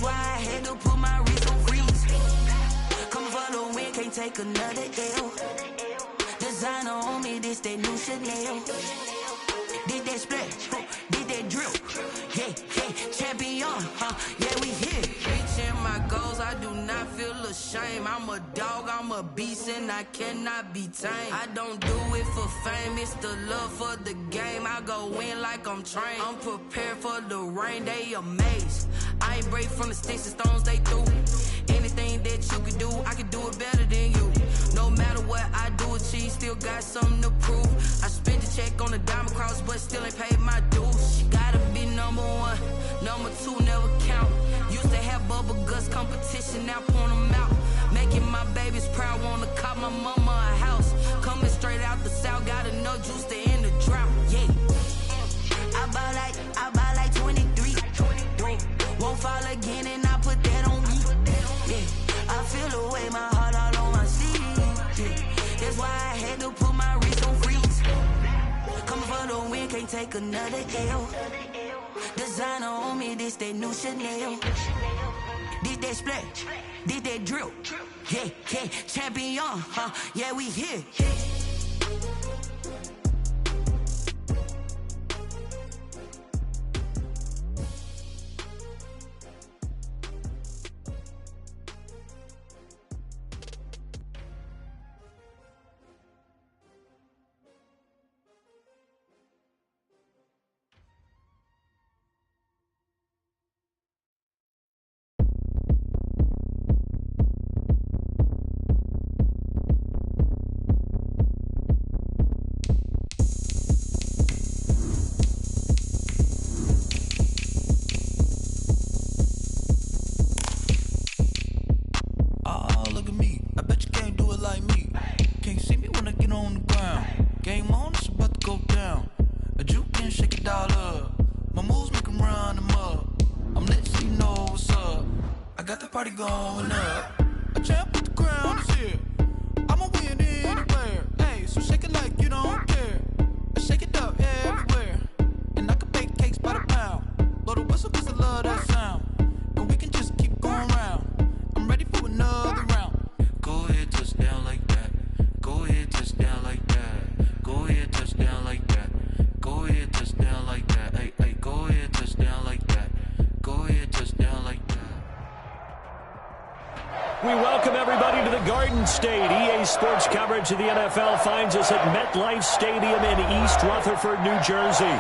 That's why I had to put my wrist on freeze. Coming for the win, can't take another L. Designer on me, this that new Chanel. Did that splash, did that drip. Yeah, champion, yeah, we here. Reaching my goals, I do not feel ashamed. I'm a dog, I'm a beast, and I cannot be tamed. I don't do it for fame, it's the love for the game. I go in like I'm trained. I'm prepared for the rain, they amazed. I ain't break from the sticks and stones they threw. Anything that you can do, I can do it better than you. No matter what I do achieve, still got something to prove. I spent the check on the diamond cross, but still ain't paid my dues. She gotta be number one, number two never count. Used to have bubble guts competition, now point them out. Making my babies proud, wanna cop my mama a house. Coming straight out the south, got enough juice to end the drought. Yeah, I buy like 23. Won't fall again, and I put that on me. Yeah, I feel the way, my heart all on my sleeve. Yeah, that's why I had to put my wrist on freeze. Coming for the win, can't take another L. Designer on me, this that new Chanel. Did that splash, did that drip. Yeah, champion, yeah, we here. State. EA Sports coverage of the NFL finds us at MetLife Stadium in East Rutherford, New Jersey.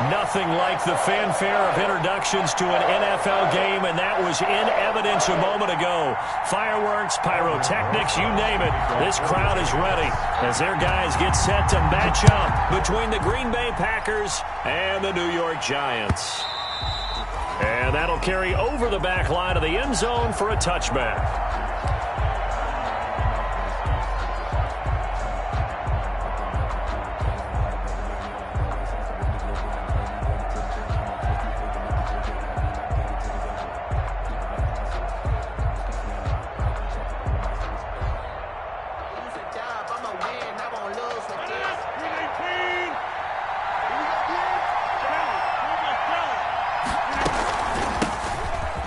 Nothing like the fanfare of introductions to an NFL game, and that was in evidence a moment ago. Fireworks, pyrotechnics, you name it. This crowd is ready as their guys get set to match up between the Green Bay Packers and the New York Giants. And that'll carry over the back line of the end zone for a touchback.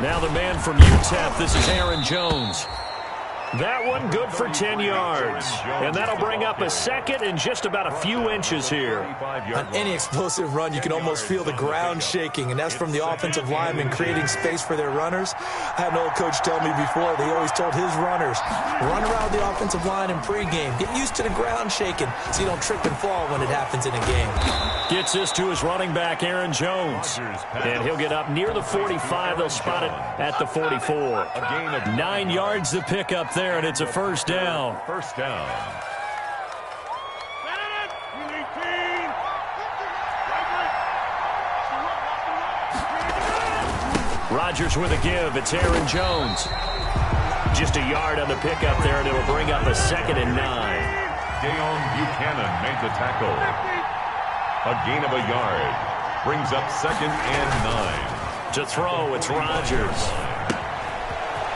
Now the man from UTEP, this is Aaron Jones. That one good for 10 yards. And that'll bring up a second and just about a few inches here. On any explosive run, you can almost feel the ground shaking, and that's from the offensive linemen creating space for their runners. I had an old coach tell me before, they always told his runners, run around the offensive line in pregame. Get used to the ground shaking so you don't trip and fall when it happens in a game. Gets this to his running back, Aaron Jones. And he'll get up near the 45. They'll spot it at the 44. 9 yards the pickup there, and it's a first down. First down. Rodgers with a give. It's Aaron Jones. Just a yard on the pickup there, and it'll bring up a 2nd and 9. Deion Buchanan made the tackle. A gain of a yard. Brings up 2nd and 9. To throw, it's Rodgers.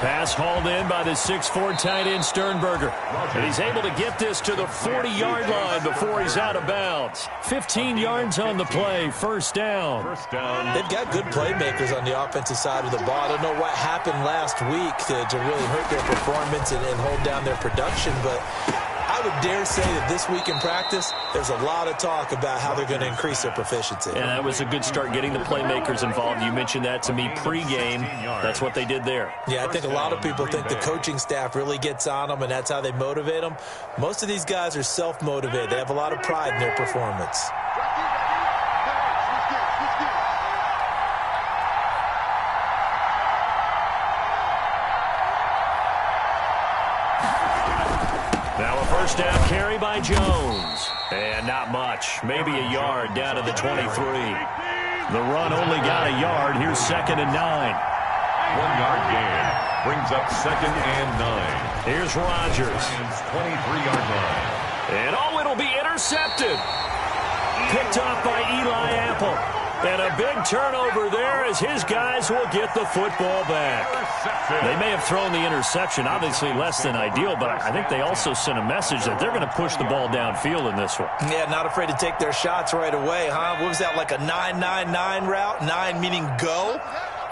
Pass hauled in by the 6'4" tight end Sternberger. And he's able to get this to the 40-yard line before he's out of bounds. 15 yards on the play, first down. They've got good playmakers on the offensive side of the ball. I don't know what happened last week to really hurt their performance and hold down their production, but I would dare say that this week in practice, there's a lot of talk about how they're going to increase their proficiency. And that was a good start getting the playmakers involved. You mentioned that to me pregame. That's what they did there. Yeah, I think a lot of people think the coaching staff really gets on them, and that's how they motivate them. Most of these guys are self-motivated. They have a lot of pride in their performance. First down carry by Jones. And not much. Maybe a yard down to the 23. The run only got a yard. Here's 2nd and 9. 1-yard gain. Brings up 2nd and 9. Here's Rodgers. 23-yard line. And it'll be intercepted. Picked off by Eli Apple. And a big turnover there as his guys will get the football back. They may have thrown the interception, obviously less than ideal, but I think they also sent a message that they're going to push the ball downfield in this one. Yeah, not afraid to take their shots right away, huh? What was that, like a 9-9-9 route? 9 meaning go?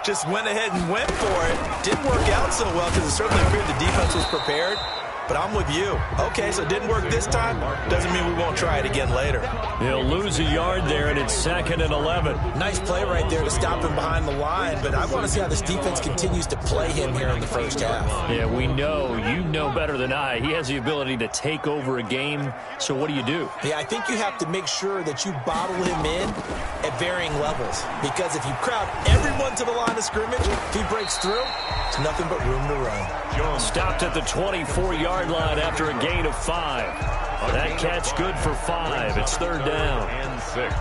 Just went ahead and went for it. Didn't work out so well because it certainly appeared the defense was prepared. But I'm with you. Okay, so it didn't work this time. Doesn't mean we won't try it again later. He'll lose a yard there, and it's 2nd and 11. Nice play right there to stop him behind the line, but I want to see how this defense continues to play him here in the first half. Yeah, we know. You know better than I. He has the ability to take over a game, so what do you do? Yeah, I think you have to make sure that you bottle him in at varying levels, because if you crowd everyone to the line of scrimmage, if he breaks through, it's nothing but room to run. Stopped at the 24-yard line after a gain of 5. That catch good for 5. It's 3rd down. And 6.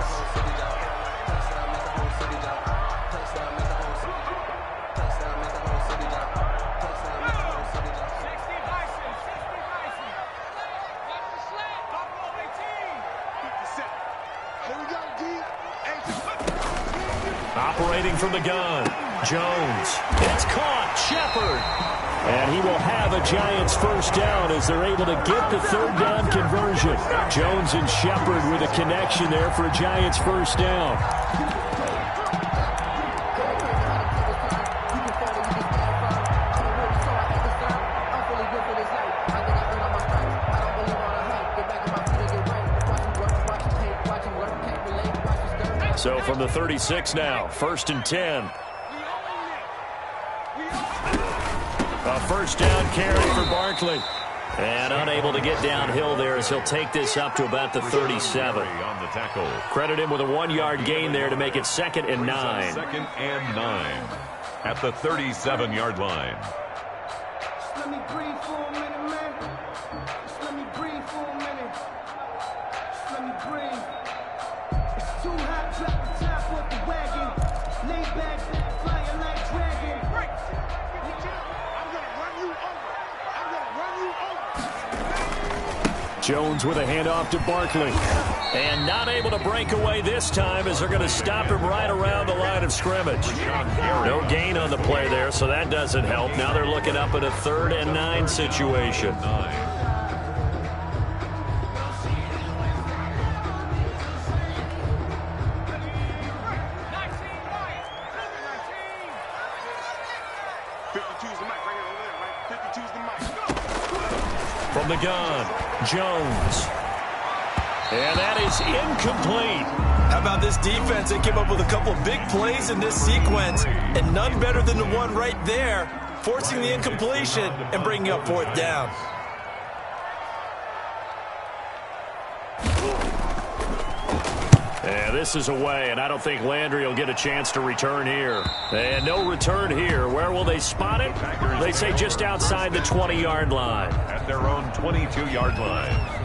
Operating from the gun, Jones. It's caught, Shepard. And he will have a Giants first down as they're able to get the 3rd down conversion. Jones and Shepard with a connection there for a Giants first down. So from the 36 now, 1st and 10. A first down carry for Barkley. And unable to get downhill there as he'll take this up to about the 37. On the tackle. Credit him with a 1-yard gain there to make it 2nd and 9. 2nd and 9 at the 37-yard line. Just let me breathe for a minute, man. Just let me breathe for a minute. Just let me breathe. It's too hot, drop the top off the wagon. Lay back, flying like dragon. Jones with a handoff to Barkley. And not able to break away this time as they're going to stop him right around the line of scrimmage. No gain on the play there, so that doesn't help. Now they're looking up at a 3rd and 9 situation. From the gun, Jones. And that is incomplete. How about this defense? They came up with a couple big plays in this sequence, and none better than the one right there, forcing the incompletion and bringing up 4th down. Yeah, this is away, and I don't think Landry will get a chance to return here. And no return here. Where will they spot it? They say just outside the 20-yard line. At their own 22-yard line.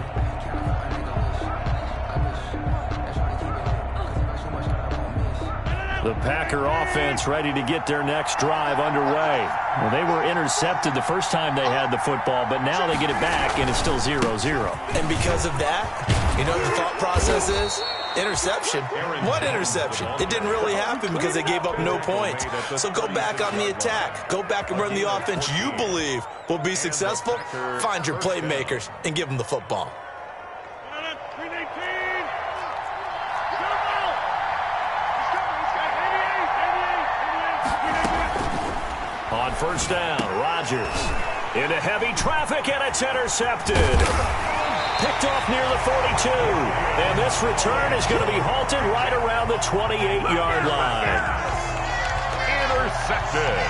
The Packer offense ready to get their next drive underway. Well, they were intercepted the first time they had the football, but now they get it back, and it's still 0-0. And because of that, you know what the thought process is? Interception? What interception? It didn't really happen because they gave up no points. So go back on the attack. Go back and run the offense you believe will be successful. Find your playmakers and give them the football. On first down, Rodgers into heavy traffic, and it's intercepted. Picked off near the 42. And this return is going to be halted right around the 28-yard line. Intercepted.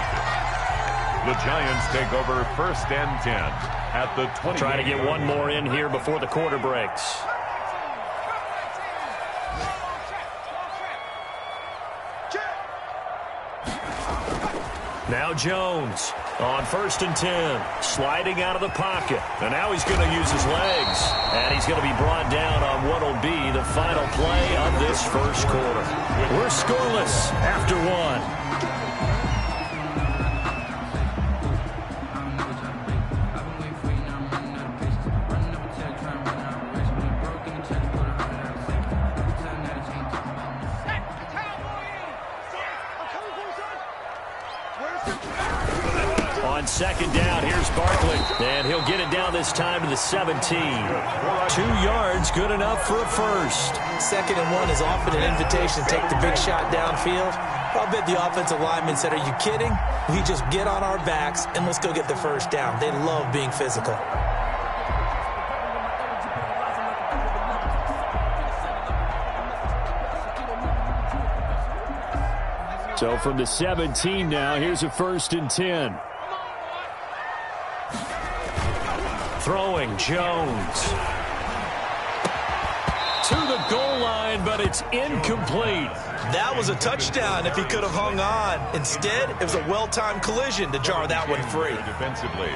The Giants take over first and 10 at the 20. Trying to get one more in here before the quarter breaks. Now Jones on first and 10, sliding out of the pocket. And now he's going to use his legs. And he's going to be brought down on what will be the final play of this first quarter. We're scoreless after one. On second down, here's Barkley. And he'll get it down this time to the 17. 2 yards, good enough for a first. 2nd and 1 is often an invitation to take the big shot downfield. I'll bet the offensive lineman said, are you kidding? We just get on our backs and let's go get the first down. They love being physical. So from the 17 now, here's a first and 10. Throwing Jones to the goal line, but it's incomplete. That was a touchdown if he could have hung on. Instead, it was a well-timed collision to jar that one free. Defensively.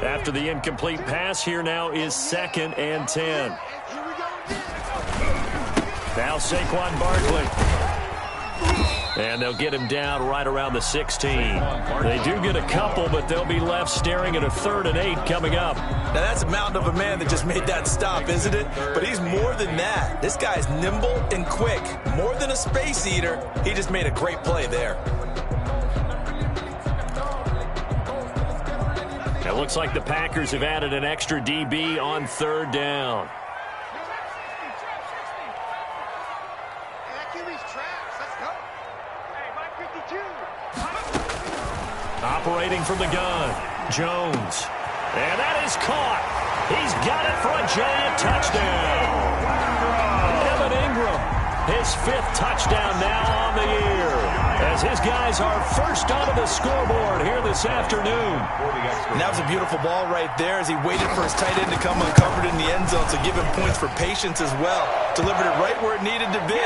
After the incomplete pass, here now is 2nd and 10. Now Saquon Barkley. And they'll get him down right around the 16. They do get a couple, but they'll be left staring at a 3rd and 8 coming up. Now that's a mountain of a man that just made that stop, isn't it? But he's more than that. This guy's nimble and quick. More than a space eater. He just made a great play there. It looks like the Packers have added an extra DB on 3rd down. Operating from the gun, Jones. And that is caught. He's got it for a giant touchdown. Evan Ingram, his 5th touchdown now on the year, as his guys are first onto the scoreboard here this afternoon. And that was a beautiful ball right there as he waited for his tight end to come uncovered in the end zone, so give him points for patience as well. Delivered it right where it needed to be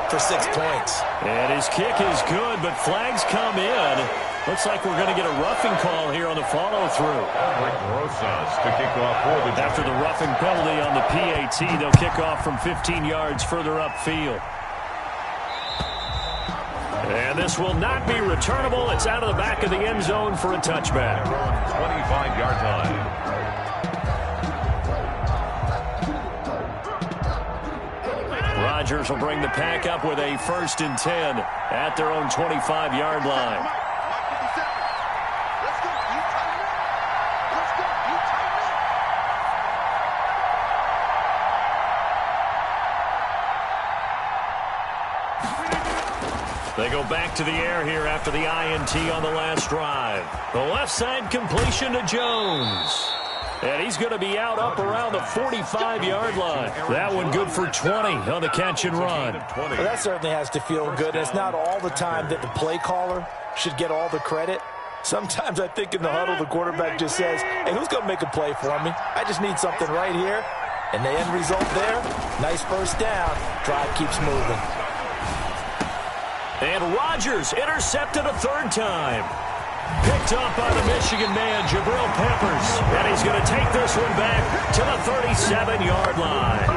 for 6 points. And his kick is good, but flags come in. Looks like we're going to get a roughing call here on the follow-through. After the roughing penalty on the PAT, they'll kick off from 15 yards further upfield. And this will not be returnable. It's out of the back of the end zone for a touchback. 25-yard line. Rodgers will bring the pack up with a 1st and 10 at their own 25-yard line. They go back to the air here after the INT on the last drive. The left side completion to Jones. And he's going to be out up around the 45-yard line. That one good for 20 on the catch and run. Well, that certainly has to feel good. It's not all the time that the play caller should get all the credit. Sometimes I think in the huddle, the quarterback just says, hey, who's going to make a play for me? I just need something right here. And the end result there, nice first down. Drive keeps moving. And Rodgers intercepted a 3rd time. Picked up by the Michigan man, Jabril Peppers. And he's going to take this one back to the 37-yard line.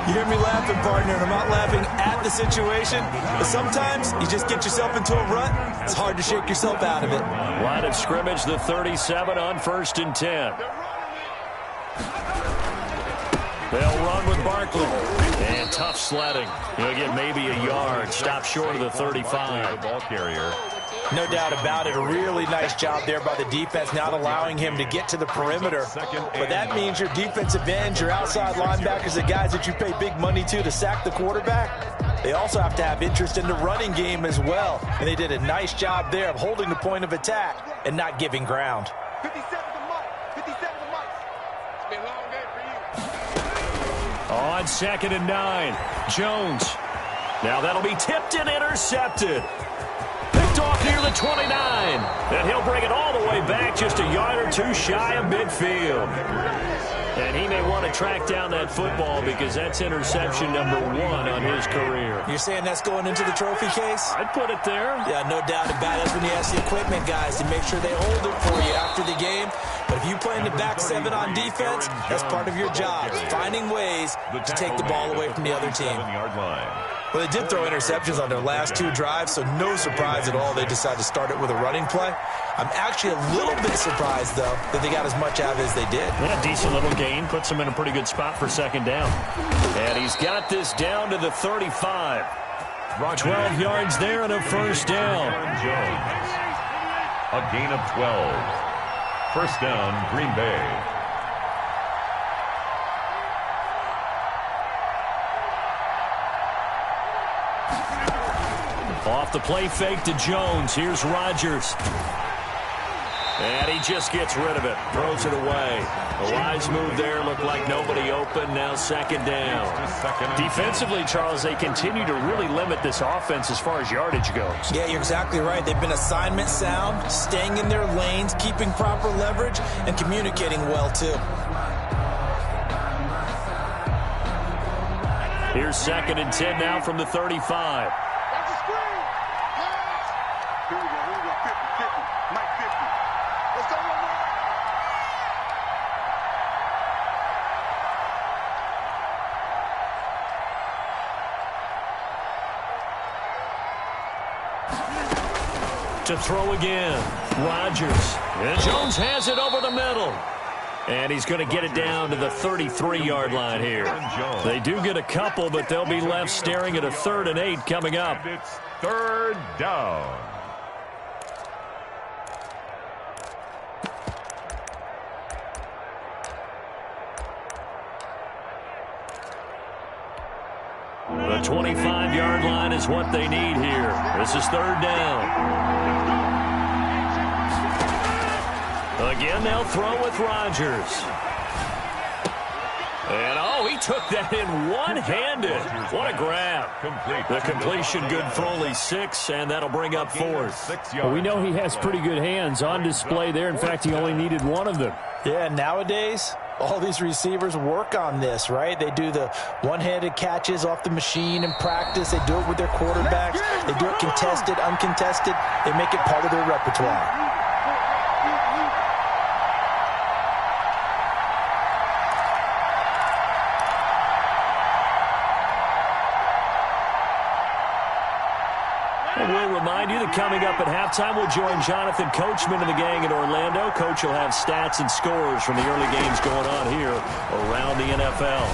You hear me laughing, partner, and I'm not laughing at the situation. But sometimes you just get yourself into a rut. It's hard to shake yourself out of it. Line of scrimmage, the 37 on 1st and 10. They'll run with Barkley. And tough sledding. He'll get maybe a yard. Stop short of the 35. The ball carrier. No doubt about it. A really nice job there by the defense, not allowing him to get to the perimeter. But that means your defensive ends, your outside linebackers, the guys that you pay big money to sack the quarterback, they also have to have interest in the running game as well. And they did a nice job there of holding the point of attack and not giving ground. 57 to Mike. 57 to Mike. It's been a long day for you. On 2nd and 9, Jones. Now that'll be tipped and intercepted. Picked off near the 29. And he'll bring it all the way back just a yard or two shy of midfield. And he may want to track down that football because that's interception number 1 on his career. You're saying that's going into the trophy case? I'd put it there. Yeah, no doubt about it. That's when you ask the equipment guys to make sure they hold it for you after the game. But if you play in the back 7 on defense, that's part of your job, finding ways to take the ball away from the other team. Well, they did throw interceptions on their last 2 drives, so no surprise at all they decided to start it with a running play. I'm actually a little bit surprised, though, that they got as much out of it as they did. Yeah, decent little gain. Puts them in a pretty good spot for 2nd down. And he's got this down to the 35. 12 yards there and a 1st down. Jones. A gain of 12. 1st down, Green Bay. Off the play fake to Jones. Here's Rodgers. And he just gets rid of it. Throws it away. A wise move there. Looked like nobody open. Now 2nd down. Defensively, Charles, they continue to really limit this offense as far as yardage goes. Yeah, you're exactly right. They've been assignment sound, staying in their lanes, keeping proper leverage, and communicating well, too. Here's 2nd and 10 now from the 35. To throw again, Rodgers. And Jones has it over the middle. And he's going to get it down to the 33-yard line here. They do get a couple, but they'll be left staring at a 3rd and 8 coming up. It's 3rd down. The 25-yard line is what they need here. This is 3rd down. Again, they'll throw with Rodgers. And, oh, he took that in one-handed. What a grab. The completion good for only 6, and that'll bring up 4th. Well, we know he has pretty good hands on display there. In fact, he only needed one of them. Yeah, nowadays, all these receivers work on this, right? They do the one-handed catches off the machine in practice. They do it with their quarterbacks. They do it contested, uncontested. They make it part of their repertoire. We'll remind you that coming up at halftime, we'll join Jonathan Coachman and the gang in Orlando. Coach will have stats and scores from the early games going on here around the NFL.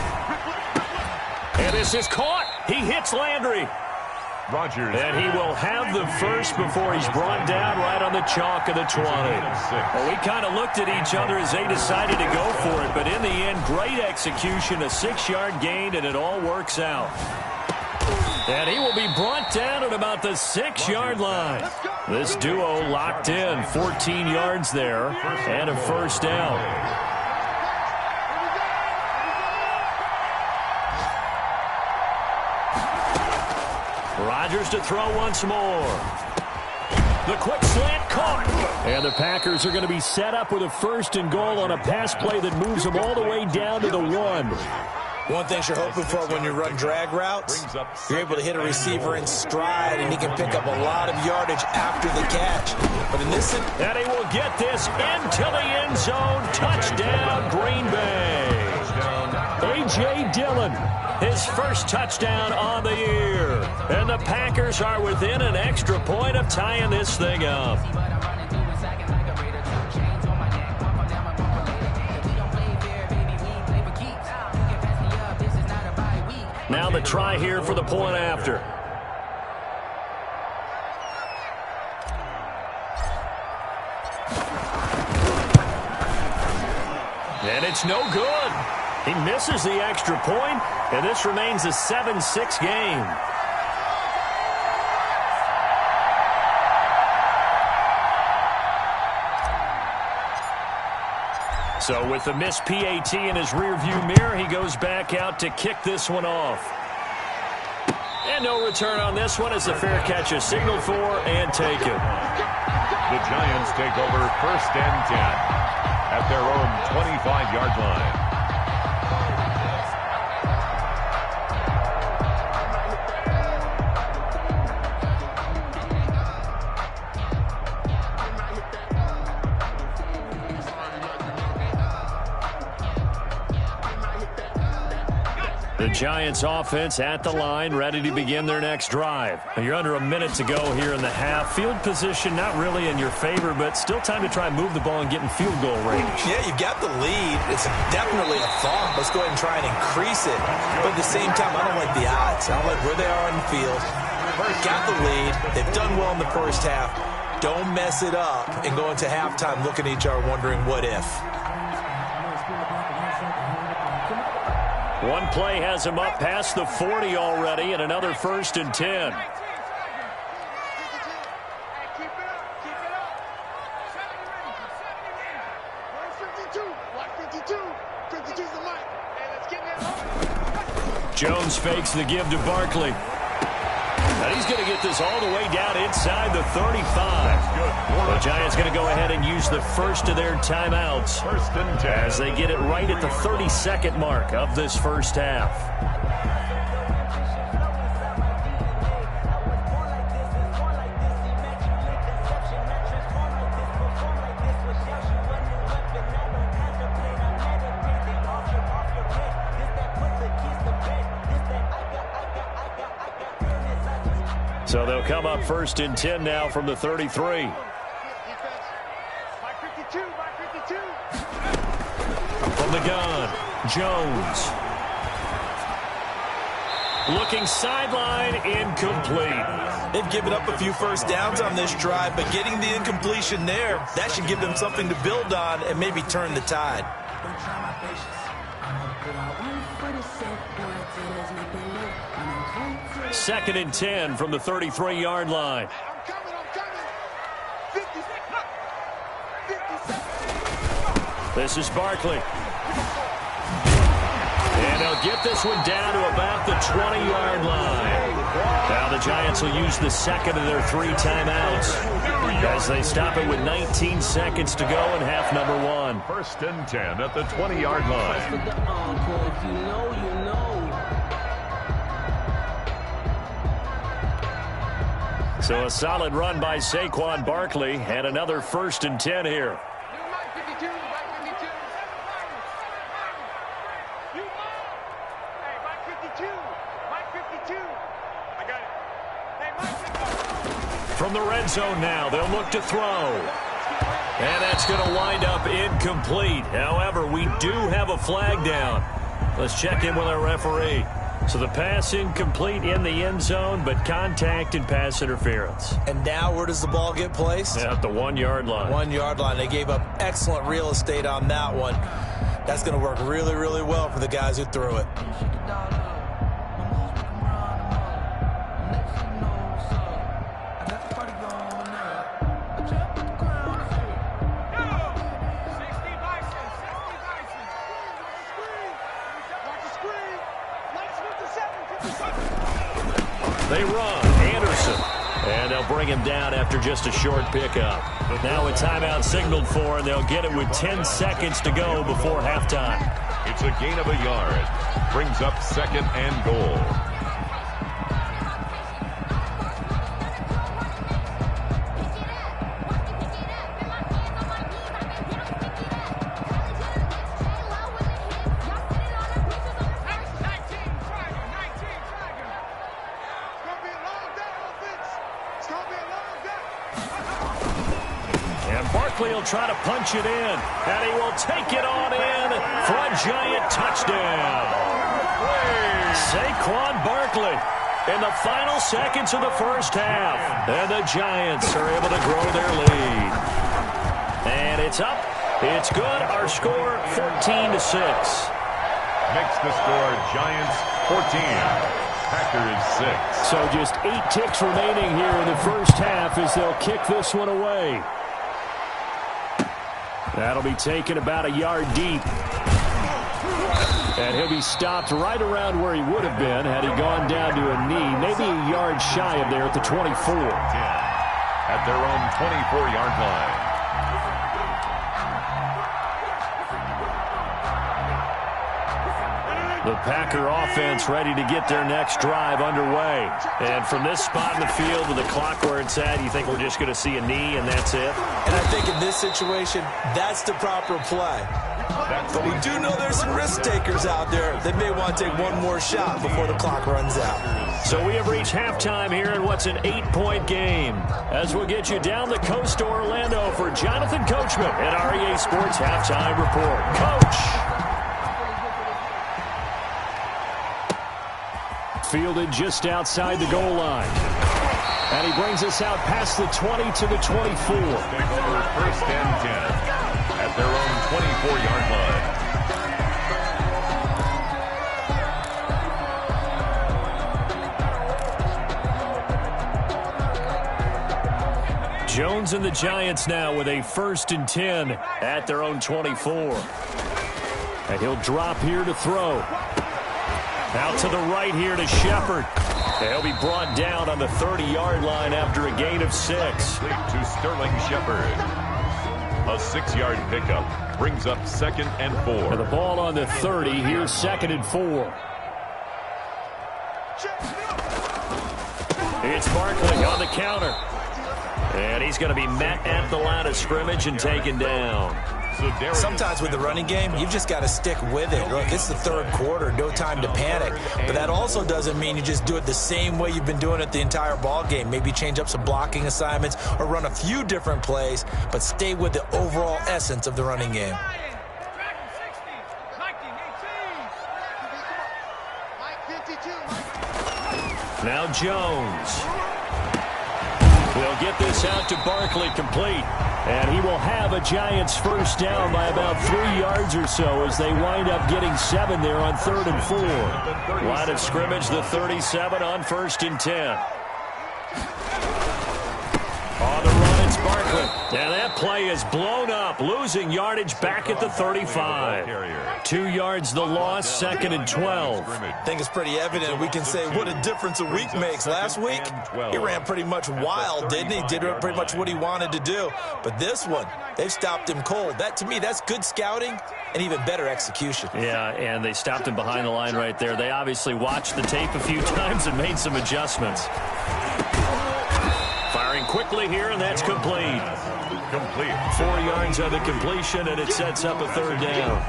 And this is caught. He hits Landry. Rodgers. And he will have the first before he's brought down right on the chalk of the 20. Well, we kind of looked at each other as they decided to go for it. But in the end, great execution, a 6-yard gain, and it all works out. And he will be brought down at about the 6-yard line. This duo locked in, 14 yards there, and a 1st down. Rodgers to throw once more. The quick slant caught. And the Packers are going to be set up with a 1st and goal on a pass play that moves them all the way down to the 1. One thing you're hoping for when you run drag routes, you're able to hit a receiver in stride, and he can pick up a lot of yardage after the catch. But in this... And he will get this into the end zone. Touchdown, Green Bay. A.J. Dillon, his first touchdown on the year. And the Packers are within an extra point of tying this thing up. Now the try here for the point after. And it's no good. He misses the extra point, and this remains a 7-6 game. So with the missed PAT in his rearview mirror, he goes back out to kick this one off. And no return on this one as the fair catch is signaled for and taken. The Giants take over 1st and 10 at their own 25-yard line. The Giants offense at the line, ready to begin their next drive. You're under a minute to go here in the half. Field position not really in your favor, but still time to try and move the ball and get in field goal range. Yeah, you've got the lead. It's definitely a thought. Let's go ahead and try and increase it. But at the same time, I don't like the odds. I don't like where they are in the field. Got the lead. They've done well in the first half. Don't mess it up and go into halftime looking at each other wondering what if. One play has him up past the 40 already, and another 1st and 10. Jones fakes the give to Barkley. And he's going to get this all the way down inside the 35. The Giants going to go ahead and use the first of their timeouts 1st and 10 as they get it right at the 32nd mark of this first half. So they'll come up 1st and 10 now from the 33. From the gun, Jones. Looking sideline, incomplete. They've given up a few first downs on this drive, but getting the incompletion there, that should give them something to build on and maybe turn the tide. 2nd and 10 from the 33-yard line. This is Barkley. And they'll get this one down to about the 20-yard line. Now the Giants will use the second of their 3 timeouts as they stop it with 19 seconds to go in half number 1. 1st and 10 at the 20-yard line. So a solid run by Saquon Barkley and another 1st and 10 here. From the red zone now, they'll look to throw. And that's going to wind up incomplete. However, we do have a flag down. Let's check in with our referee. So the pass incomplete in the end zone, but contact and pass interference. And now where does the ball get placed? At the 1-yard line. 1-yard line. They gave up excellent real estate on that one. That's going to work really, really well for the guys who threw it. They run. Anderson. And they'll bring him down after just a short pickup. Now a timeout signaled for, and they'll get it with 10 seconds to go before halftime. It's a gain of a yard. Brings up 2nd and goal. He'll try to punch it in, and he will take it on in for a Giant touchdown. Saquon Barkley in the final seconds of the first half. And the Giants are able to grow their lead. And it's up. It's good. Our score, 14-6. Makes the score Giants 14. Packers 6. So just 8 ticks remaining here in the first half as they'll kick this one away. That'll be taken about a yard deep. And he'll be stopped right around where he would have been had he gone down to a knee, maybe a yard shy of there at the 24. At their own 24-yard line. The Packer offense ready to get their next drive underway. And from this spot in the field with the clock where it's at, you think we're just going to see a knee and that's it? And I think in this situation, that's the proper play. But we do know there's some risk takers out there that may want to take one more shot before the clock runs out. So we have reached halftime here in what's an 8-point game. As we'll get you down the coast to Orlando for Jonathan Coachman at REA Sports Halftime Report. Coach! Fielded just outside the goal line. And he brings us out past the 20 to the 24. First and 10 at their own 24-yard line. Jones and the Giants now with a 1st and 10 at their own 24. And he'll drop here to throw. Out to the right here to Shepard. He'll be brought down on the 30-yard line after a gain of 6. To Sterling Shepard. A 6-yard pickup brings up 2nd and 4. And the ball on the 30. Here's 2nd and 4. It's Barkley on the counter. And he's going to be met at the line of scrimmage and taken down. Sometimes with the running game, you've just got to stick with it. Look, it's the 3rd quarter, no time to panic. But that also doesn't mean you just do it the same way you've been doing it the entire ball game. Maybe change up some blocking assignments or run a few different plays, but stay with the overall essence of the running game. Now Jones. We'll get this out to Barkley complete. And he will have a Giants first down by about 3 yards or so as they wind up getting 7 there on 3rd and 4. Line of scrimmage, the 37 on 1st and 10. On the run, it's Barkley. And that play is blown up, losing yardage back at the 35. 2 yards the loss, 2nd and 12. I think it's pretty evident. We can say what a difference a week makes. Last week, he ran pretty much wild, didn't he? Did pretty much what he wanted to do. But this one, they've stopped him cold. That, to me, that's good scouting and even better execution. Yeah, and they stopped him behind the line right there. They obviously watched the tape a few times and made some adjustments. Firing quickly here, and that's complete. 4 yards on the completion, and it sets up a 3rd down.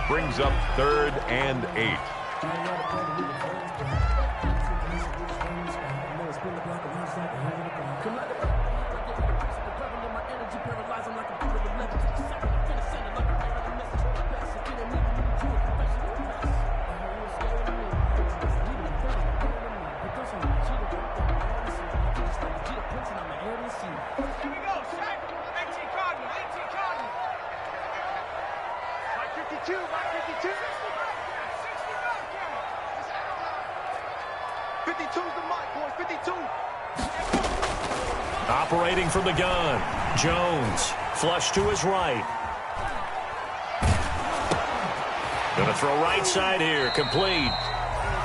4 brings up 3rd and 8. Operating from the gun, Jones, flush to his right. Going to throw right side here, complete.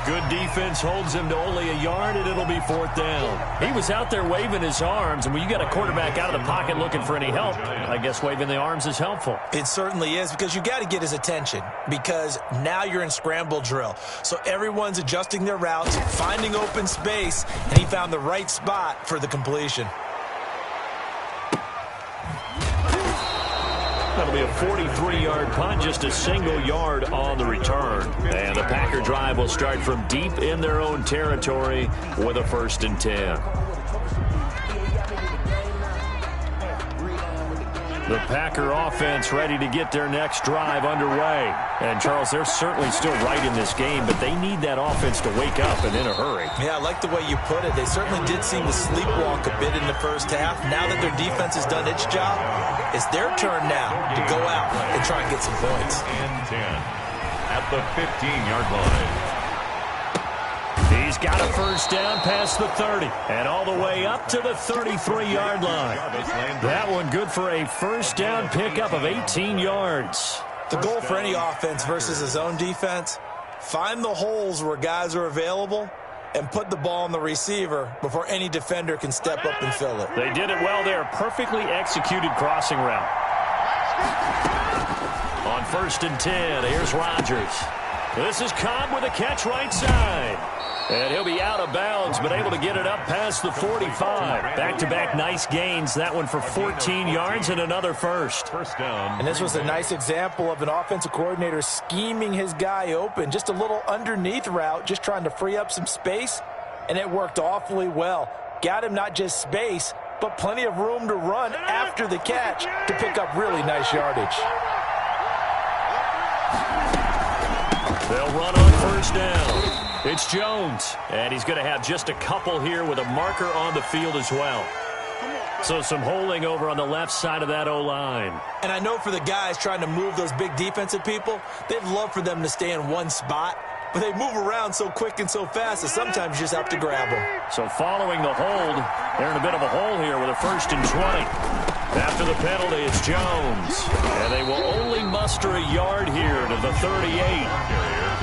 Good defense holds him to only a yard, and it'll be 4th down. He was out there waving his arms, and when you got a quarterback out of the pocket looking for any help, I guess waving the arms is helpful. It certainly is, because you got to get his attention, because now you're in scramble drill. So everyone's adjusting their routes, finding open space, and he found the right spot for the completion. That'll be a 43-yard punt, just a single yard on the return. And the Packer drive will start from deep in their own territory with a 1st and 10. The Packer offense ready to get their next drive underway. And, Charles, they're certainly still right in this game, but they need that offense to wake up and in a hurry. Yeah, I like the way you put it. They certainly did seem to sleepwalk a bit in the first half. Now that their defense has done its job, it's their turn now to go out and try and get some points. And 10 at the 15-yard line. He's got a first down past the 30 and all the way up to the 33-yard line. That one good for a first down pickup of 18 yards. The goal for any offense versus his own defense, find the holes where guys are available and put the ball on the receiver before any defender can step up and fill it. They did it well there. Perfectly executed crossing route. On 1st and 10, here's Rodgers. This is Cobb with a catch right side. And he'll be out of bounds, but able to get it up past the 45. Back-to-back nice gains. That one for 14 yards and another first. First down. And this was a nice example of an offensive coordinator scheming his guy open. Just a little underneath route, just trying to free up some space, and it worked awfully well. Got him not just space, but plenty of room to run after the catch to pick up really nice yardage. They'll run on first down. It's Jones, and he's going to have just a couple here with a marker on the field as well. So some holding over on the left side of that O-line. And I know for the guys trying to move those big defensive people, they'd love for them to stay in one spot, but they move around so quick and so fast that sometimes you just have to grab them. So following the hold, they're in a bit of a hole here with a 1st and 20. After the penalty, it's Jones. And they will only muster a yard here to the 38.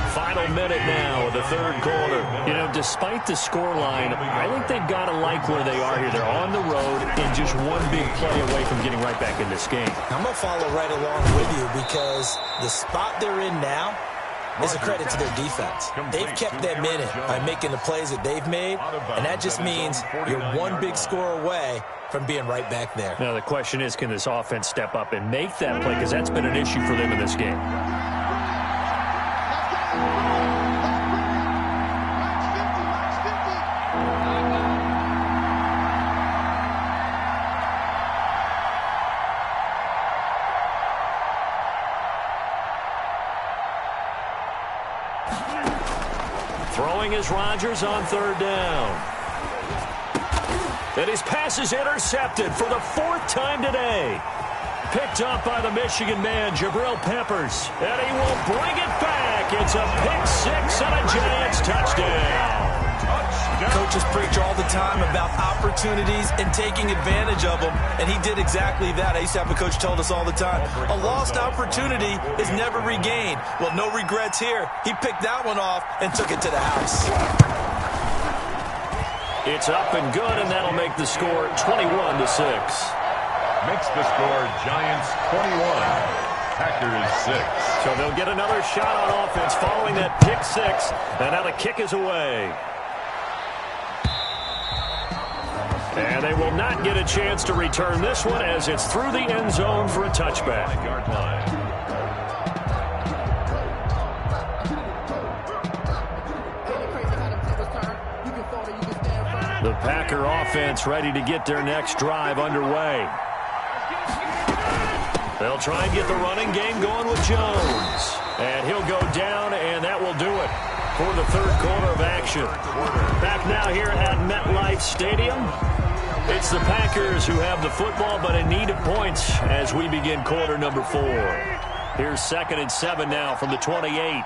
Final minute now of the third quarter. You know, despite the scoreline, I think they've got to like where they are here. They're on the road and just one big play away from getting right back in this game. I'm going to follow right along with you because the spot they're in now is a credit to their defense. They've kept them in it by making the plays that they've made, and that just means you're one big score away from being right back there. Now the question is, can this offense step up and make that play? Because that's been an issue for them in this game. Throwing is Rodgers on 3rd down. And his pass is intercepted for the 4th time today. Picked up by the Michigan man, Jabril Peppers. And he will bring it back. It's a pick 6 and a Giants touchdown. Coaches preach all the time about opportunities and taking advantage of them, and he did exactly that. I used to have a coach told us all the time, a lost opportunity is never regained. Well, no regrets here. He picked that one off and took it to the house. It's up and good, and that'll make the score 21-6. Makes the score Giants 21, Packers 6. So they'll get another shot on offense following that pick 6, and now the kick is away. And they will not get a chance to return this one as it's through the end zone for a touchback. Yard line. The Packer offense ready to get their next drive underway. They'll try and get the running game going with Jones. And he'll go down, and that will do it for the third quarter of action. Back now here at MetLife Stadium. It's the Packers who have the football, but in need of points as we begin quarter number 4. Here's 2nd and 7 now from the 28.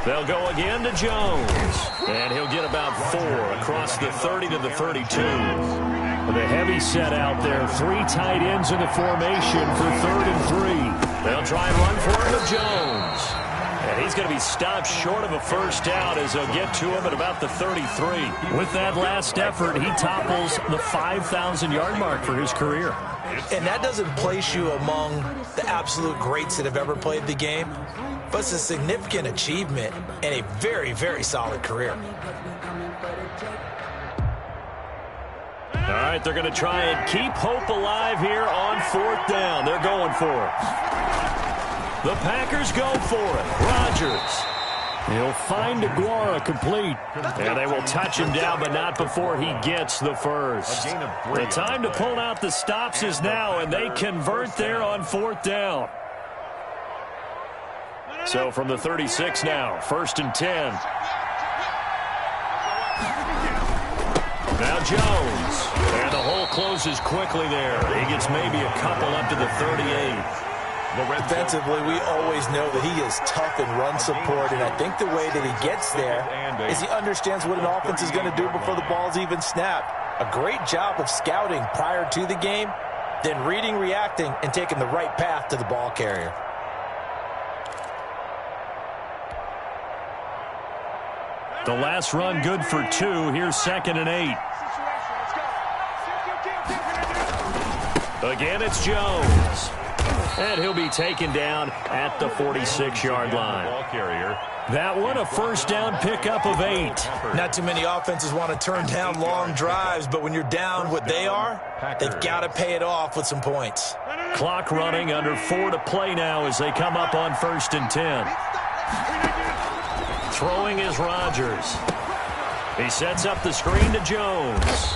They'll go again to Jones. And he'll get about 4 across the 30 to the 32. The heavy set out there. 3 tight ends in the formation for 3rd and 3. They'll try and run for him with Jones. And he's going to be stopped short of a first down as they'll get to him at about the 33. With that last effort, he topples the 5,000-yard mark for his career. And that doesn't place you among the absolute greats that have ever played the game, but it's a significant achievement and a very, very solid career. All right, they're going to try and keep hope alive here on 4th down. They're going for it. The Packers go for it. Rodgers. He'll find Aguara complete. And they will touch him down, but not before he gets the first. The time to pull out the stops is now, and they convert there on 4th down. So from the 36 now, 1st and 10. Now Jones. And the hole closes quickly there. He gets maybe a couple up to the 38. Defensively, we always know that he is tough in run support, and I think the way that he gets there is he understands what an offense is going to do before the ball's even snapped. A great job of scouting prior to the game, then reading, reacting, and taking the right path to the ball carrier. The last run good for 2. Here's 2nd and 8. Again, it's Jones. And he'll be taken down at the 46-yard line. That one, a 1st down pickup of 8. Not too many offenses want to turn down long drives, but when you're down what they are, they've got to pay it off with some points. Clock running, under 4 to play now as they come up on 1st and 10. Throwing is Rodgers. He sets up the screen to Jones.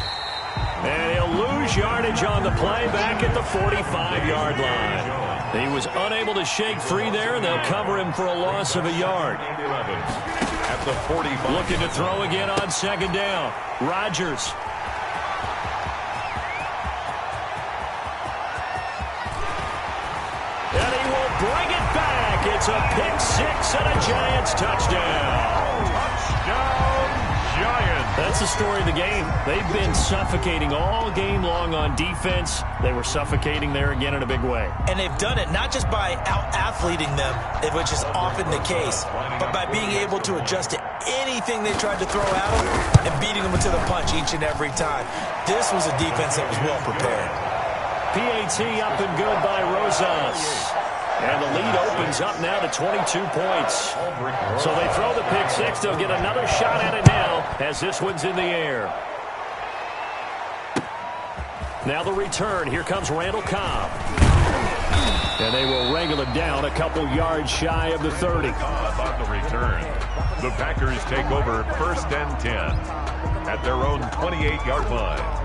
And he'll lose yardage on the play back at the 45-yard line. He was unable to shake free there, and they'll cover him for a loss of a yard. At the 45. Looking to throw again on 2nd down. Rodgers. And he will bring it back. It's a pick 6 and a Giants touchdown. Touchdown, Giants. That's the story of the game. They've been suffocating all game long on defense. They were suffocating there again in a big way. And they've done it not just by out-athleting them, which is often the case, but by being able to adjust to anything they tried to throw at them and beating them to the punch each and every time. This was a defense that was well prepared. PAT up and good by Rosas. And the lead opens up now to 22 points. So they throw the pick 6. They'll get another shot at it now as this one's in the air. Now the return. Here comes Randall Cobb. And they will wrangle him down a couple yards shy of the 30. On the return, the Packers take over 1st and 10 at their own 28-yard line.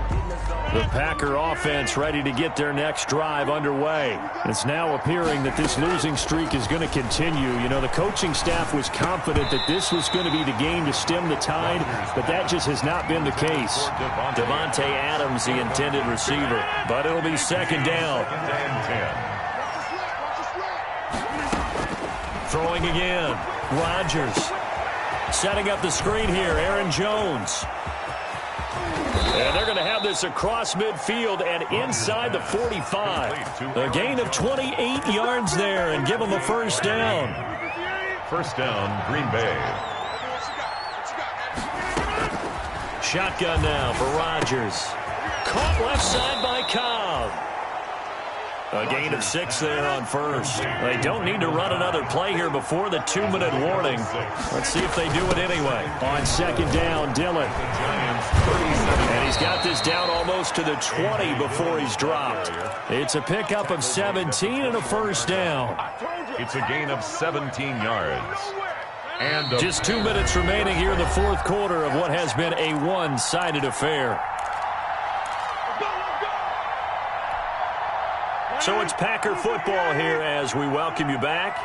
The Packer offense ready to get their next drive underway. It's now appearing that this losing streak is going to continue. You know, the coaching staff was confident that this was going to be the game to stem the tide, but that just has not been the case. Devontae Adams, the intended receiver, but it'll be 2nd down. Throwing again. Rodgers. Setting up the screen here. Aaron Jones. And they're going to have this across midfield and inside the 45. A gain of 28 yards there and give them a 1st down. 1st down, Green Bay. Shotgun now for Rodgers. Caught left side by Cobb. A gain of 6 there on 1st. They don't need to run another play here before the 2-minute warning. Let's see if they do it anyway. On 2nd down, Dillon. And he's got this down almost to the 20 before he's dropped. It's a pickup of 17 and a 1st down. It's a gain of 17 yards. And just 2 minutes remaining here in the 4th quarter of what has been a one-sided affair. So it's Packer football here as we welcome you back.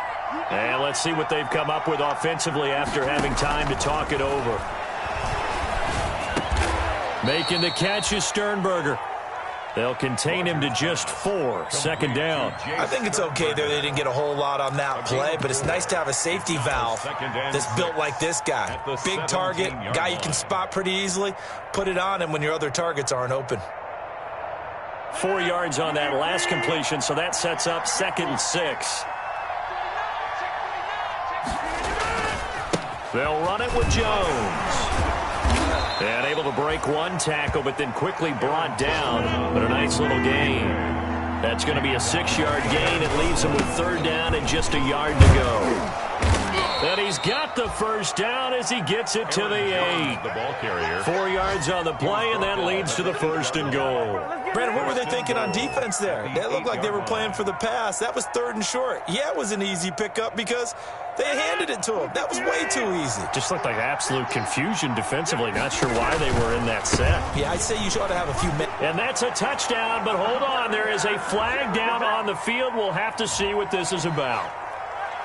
And let's see what they've come up with offensively after having time to talk it over. Making the catch is Sternberger. They'll contain him to just 4. 2nd down. I think it's okay there. They didn't get a whole lot on that play, but it's nice to have a safety valve that's built like this guy. Big target, guy you can spot pretty easily. Put it on him when your other targets aren't open. 4 yards on that last completion, so that sets up 2nd and 6. They'll run it with Jones. And able to break one tackle, but then quickly brought down. But a nice little gain. That's going to be a 6-yard gain. It leaves them with 3rd down and just a yard to go. And he's got the first down as he gets it to the 8. The ball carrier. 4 yards on the play, and that leads to the 1st and goal. Brandon, what were they thinking on defense there? They looked like they were playing for the pass. That was 3rd and short. Yeah, it was an easy pickup because they handed it to him. That was way too easy. Just looked like absolute confusion defensively. Not sure why they were in that set. Yeah, I'd say you ought to have a few minutes. And that's a touchdown, but hold on. There is a flag down on the field. We'll have to see what this is about.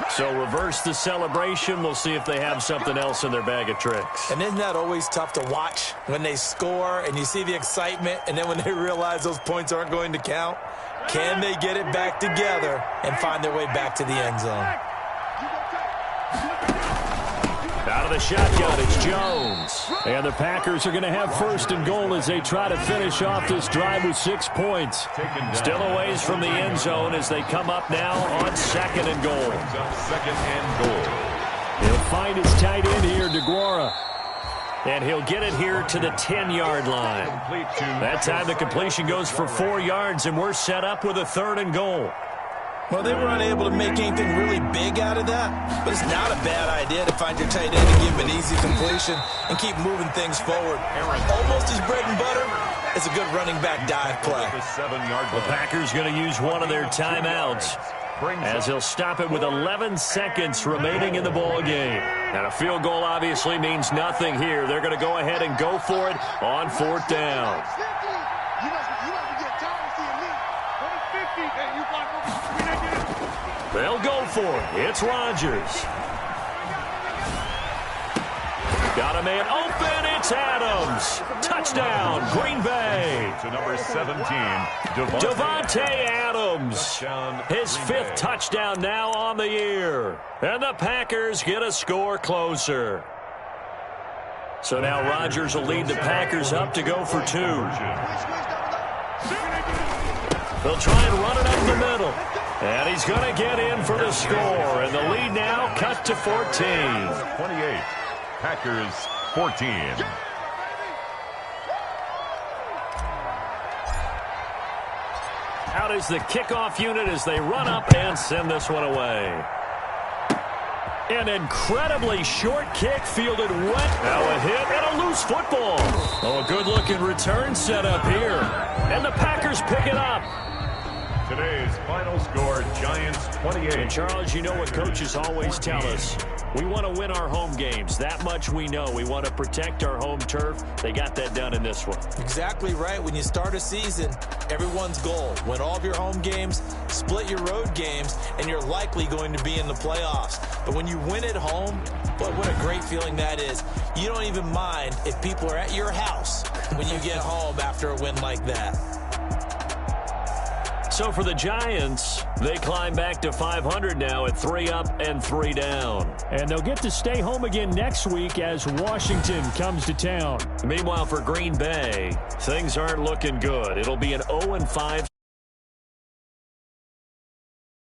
So reverse the celebration. We'll see if they have something else in their bag of tricks. And isn't that always tough to watch when they score and you see the excitement and then when they realize those points aren't going to count? Can they get it back together and find their way back to the end zone? Out of the shotgun, it's Jones. And the Packers are going to have 1st and goal as they try to finish off this drive with 6 points. Still a ways from the end zone as they come up now on 2nd and goal. 2nd and goal. He'll find his tight end here, DeGuara. And he'll get it here to the 10-yard line. That time the completion goes for 4 yards, and we're set up with a 3rd and goal. Well, they were unable to make anything really big out of that, but it's not a bad idea to find your tight end and give him an easy completion and keep moving things forward. Almost his bread and butter. It's a good running back dive play. The Packers going to use one of their timeouts as he'll stop it with 11 seconds remaining in the ball game. And a field goal obviously means nothing here. They're going to go ahead and go for it on 4th down. They'll go for it. It's Rodgers. Got a man open. It's Adams. Touchdown, Green Bay. To number 17, Davante Adams. His 5th touchdown now on the year. And the Packers get a score closer. So now Rodgers will lead the Packers up to go for 2. They'll try and run it up the middle. And he's going to get in for the score. And the lead now cut to 14. 28. Packers 14. Out is the kickoff unit as they run up and send this one away. An incredibly short kick fielded wet. Now a hit and a loose football. Oh, a good-looking return set up here. And the Packers pick it up. Today's final score, Giants 28. And Charles, you know what coaches always tell us. We want to win our home games. That much we know. We want to protect our home turf. They got that done in this one. Exactly right. When you start a season, everyone's goal: win all of your home games, split your road games, and you're likely going to be in the playoffs. But when you win at home, boy, what a great feeling that is. You don't even mind if people are at your house when you get home after a win like that. So for the Giants, they climb back to 500 now at 3 up and 3 down. And they'll get to stay home again next week as Washington comes to town. Meanwhile, for Green Bay, things aren't looking good. It'll be an 0-5